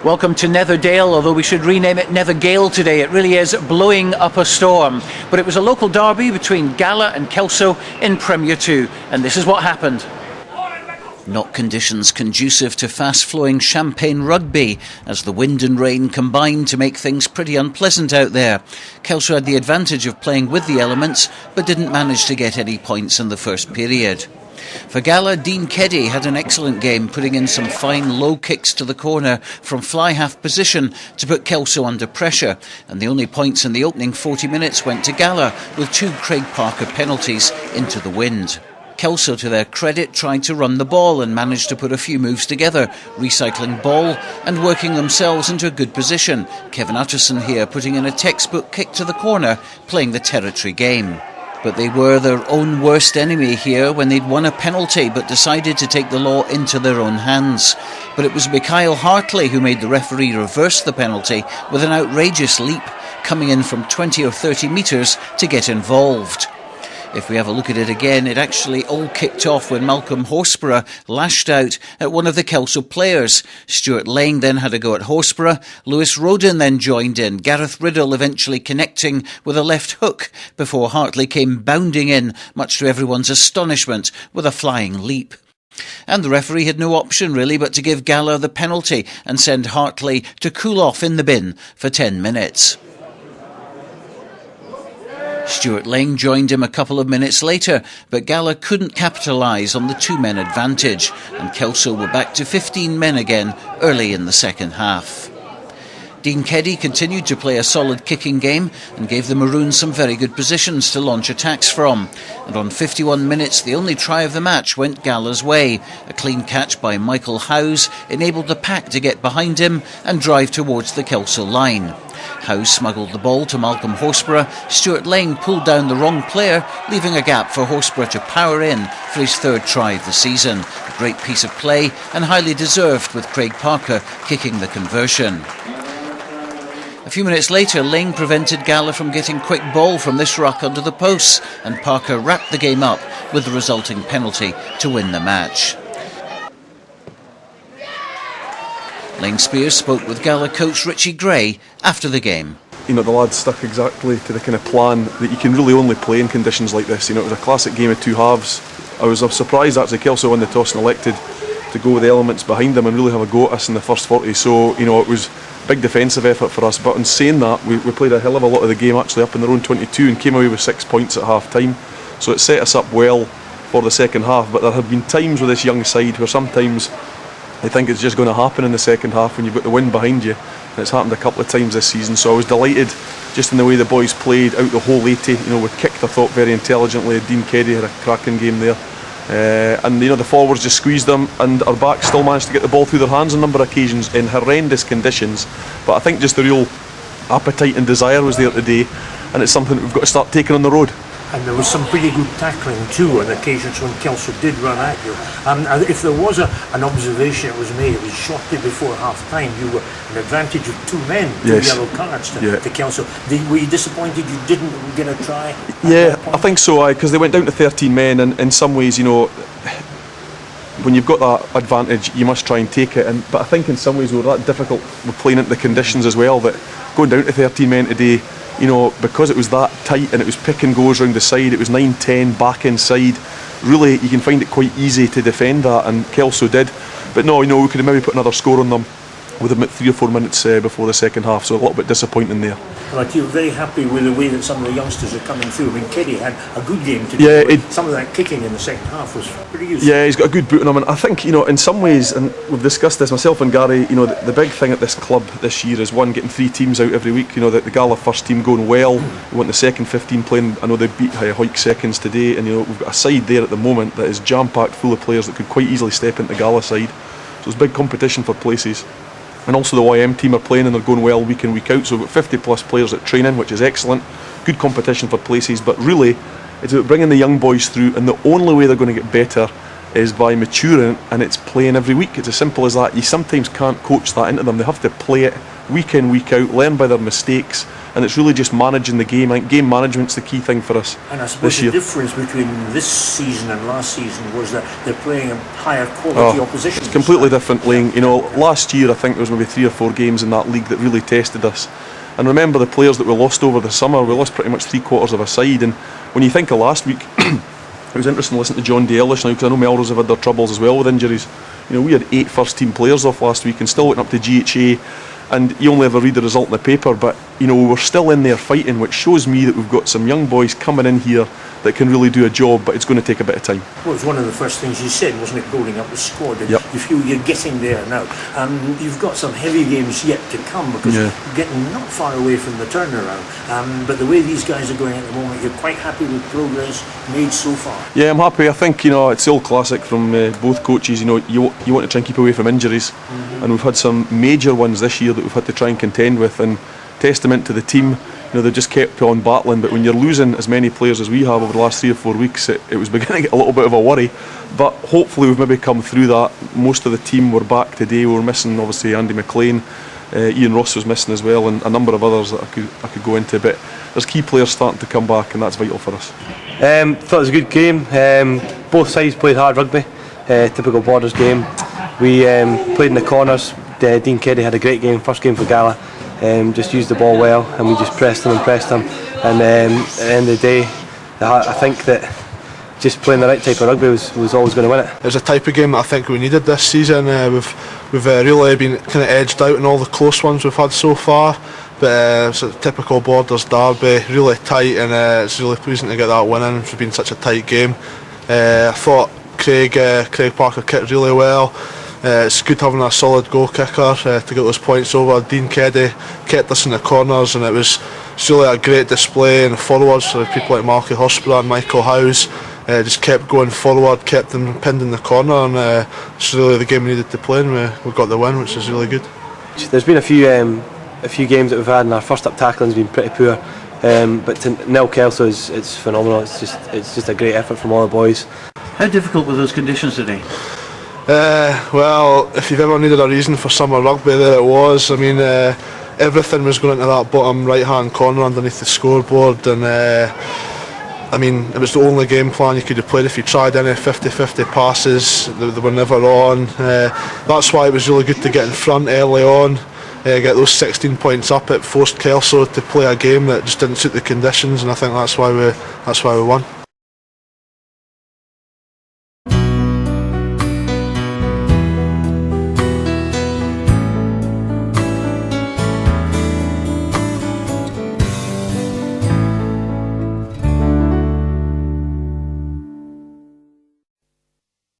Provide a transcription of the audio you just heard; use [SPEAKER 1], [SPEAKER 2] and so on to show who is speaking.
[SPEAKER 1] Welcome to Netherdale, although we should rename it Nethergale today. It really is blowing up a storm. But it was a local derby between Gala and Kelso in Premier 2, and this is what happened. Not conditions conducive to fast-flowing champagne rugby, as the wind and rain combined to make things pretty unpleasant out there. Kelso had the advantage of playing with the elements, but didn't manage to get any points in the first period. For Gala, Dean Keddy had an excellent game, putting in some fine low kicks to the corner from fly-half position to put Kelso under pressure, and the only points in the opening 40 minutes went to Gala, with 2 Craig Parker penalties into the wind. Kelso, to their credit, tried to run the ball and managed to put a few moves together, recycling ball and working themselves into a good position. Kevin Utterson here putting in a textbook kick to the corner, playing the territory game. But they were their own worst enemy here when they'd won a penalty but decided to take the law into their own hands. But it was Mikhail Hartley who made the referee reverse the penalty with an outrageous leap, coming in from 20 or 30 metres to get involved. If we have a look at it again, it actually all kicked off when Malcolm Horsburgh lashed out at one of the Kelso players. Stuart Lang then had a go at Horsburgh. Lewis Roden then joined in, Gareth Riddle eventually connecting with a left hook before Hartley came bounding in, much to everyone's astonishment, with a flying leap. And the referee had no option really but to give Gala the penalty and send Hartley to cool off in the bin for 10 minutes. Stuart Lang joined him a couple of minutes later, but Gala couldn't capitalise on the 2-men advantage, and Kelso were back to 15 men again early in the second half. Dean Keddy continued to play a solid kicking game and gave the Maroons some very good positions to launch attacks from. And on 51 minutes, the only try of the match went Gala's way. A clean catch by Michael Howes enabled the pack to get behind him and drive towards the Kelso line. Howes smuggled the ball to Malcolm Horsburgh. Stuart Lang pulled down the wrong player, leaving a gap for Horsburgh to power in for his 3rd try of the season. A great piece of play and highly deserved, with Craig Parker kicking the conversion. A few minutes later, Lang prevented Gala from getting quick ball from this ruck under the posts, and Parker wrapped the game up with the resulting penalty to win the match. Lang Spears spoke with Gala coach Richie Gray after the game.
[SPEAKER 2] You know, the lads stuck exactly to the kind of plan that you can really only play in conditions like this. You know, it was a classic game of 2 halves. I was surprised actually Kelso won the toss and elected to go with the elements behind them and really have a go at us in the first 40. So, you know, it was a big defensive effort for us. But in saying that, we played a hell of a lot of the game actually up in their own 22 and came away with 6 points at half time. So it set us up well for the second half. But there have been times with this young side where sometimes I think it's just going to happen in the second half when you've got the wind behind you, and it's happened a couple of times this season. So I was delighted just in the way the boys played out the whole 80. You know, we kicked, I thought, very intelligently. Dean Keddy had a cracking game there, and you know, the forwards just squeezed them, and our backs still managed to get the ball through their hands on a number of occasions in horrendous conditions. But I think just the real appetite and desire was there today, and it's something that we've got to start taking on the road.
[SPEAKER 3] And there was some pretty good tackling too on occasions when Kelso did run at you. If there was an observation that was made, it was shortly before half time. You were an advantage of 2 men, 2 yellow cards to Kelso. Were you disappointed you didn't get a try?
[SPEAKER 2] Yeah, I think so, because they went down to 13 men, and in some ways, you know, when you've got that advantage, you must try and take it. But I think in some ways we were that difficult with playing into the conditions as well, that going down to 13 men today, you know, because it was that tight and it was pick and goes round the side, it was 9-10 back inside, really you can find it quite easy to defend that, and Kelso did. But no, you know, we could have maybe put another score on them with about 3 or 4 minutes before the second half, so a little bit disappointing there.
[SPEAKER 3] But you're very happy with the way that some of the youngsters are coming through. I mean, Keddy had a good game today. Yeah, some of that kicking in the second half was pretty useful. Yeah,
[SPEAKER 2] he's got a good boot on him, and I think, you know, in some ways, and we've discussed this, myself and Gary, you know, the big thing at this club this year is, one, getting 3 teams out every week. You know, the Gala first team going well, we want the second 15 playing. I know they beat Hoyk seconds today, and you know, we've got a side there at the moment that is jam-packed full of players that could quite easily step into the Gala side. So it's big competition for places. And also the YM team are playing and they're going well week in, week out. So we've got 50 plus players at training, which is excellent. Good competition for places, but really it's about bringing the young boys through, and the only way they're going to get better is by maturing, and it's playing every week. It's as simple as that. You sometimes can't coach that into them. They have to play it week in, week out, learn by their mistakes, and it's really just managing the game. I think game management's the key thing for us
[SPEAKER 3] And I suppose
[SPEAKER 2] this year.
[SPEAKER 3] the difference between this season and last season was that they're playing a higher quality opposition.
[SPEAKER 2] It's completely different playing. You know, last year I think there was maybe 3 or 4 games in that league that really tested us. And remember the players that we lost over the summer, we lost pretty much 3/4 of a side. And when you think of last week, it was interesting to listen to John Dailish now, because I know Melrose have had their troubles as well with injuries. You know, we had 8 first team players off last week and still went up to GHA, and you only ever read the result in the paper, but you know, we're still in there fighting, which shows me that we've got some young boys coming in here that can really do a job, but it's going to take a bit of time.
[SPEAKER 3] Well, it was one of the first things you said, wasn't it, building up the squad? And
[SPEAKER 2] Yep.
[SPEAKER 3] you feel you're getting there now. You've got some heavy games yet to come, because
[SPEAKER 2] Yeah.
[SPEAKER 3] you're getting not far away from the turnaround. But the way these guys are going at the moment, you're quite happy with progress made so far.
[SPEAKER 2] Yeah, I'm happy. I think, you know, it's the old classic from both coaches. You know, you want to try and keep away from injuries, and we've had some major ones this year that we've had to try and contend with, and testament to the team. You know, they just kept on battling, but when you're losing as many players as we have over the last 3 or 4 weeks, it was beginning to get a little bit of a worry. But hopefully we've maybe come through that. Most of the team were back today. We were missing, obviously, Andy McLean, Ian Ross was missing as well, and a number of others that I could go into. But there's key players starting to come back, and that's vital for us.
[SPEAKER 4] Thought it was a good game. Both sides played hard rugby, typical Borders game. We played in the corners. Dean Keddy had a great game, first game for Gala. Just used the ball well, and we just pressed them. And at the end of the day, I think that just playing the right type of rugby was always going to win it.
[SPEAKER 5] It was a type of game that I think we needed this season. We've really been kind of edged out in all the close ones we've had so far. But it's a typical Borders derby, really tight, and it's really pleasing to get that win in. It's been such a tight game. I thought Craig Parker kicked really well. It's good having a solid goal kicker to get those points over. Dean Keddy kept us in the corners, and it's really a great display in the forwards. So people like Marky Horsburgh and Michael Howes just kept going forward, kept them pinned in the corner, and it's really the game we needed to play, and we got the win, which is really good.
[SPEAKER 4] There's been a few games that we've had, and our first up tackling's been pretty poor. But to nil Kelso it's phenomenal. It's just a great effort from all the boys.
[SPEAKER 1] How difficult were those conditions today?
[SPEAKER 5] Well, if you've ever needed a reason for summer rugby, there it was. I mean, everything was going into that bottom right-hand corner underneath the scoreboard, and I mean, it was the only game plan you could have played. If you tried any 50-50 passes, they were never on. That's why it was really good to get in front early on, get those 16 points up. It forced Kelso to play a game that just didn't suit the conditions, and I think that's why we won.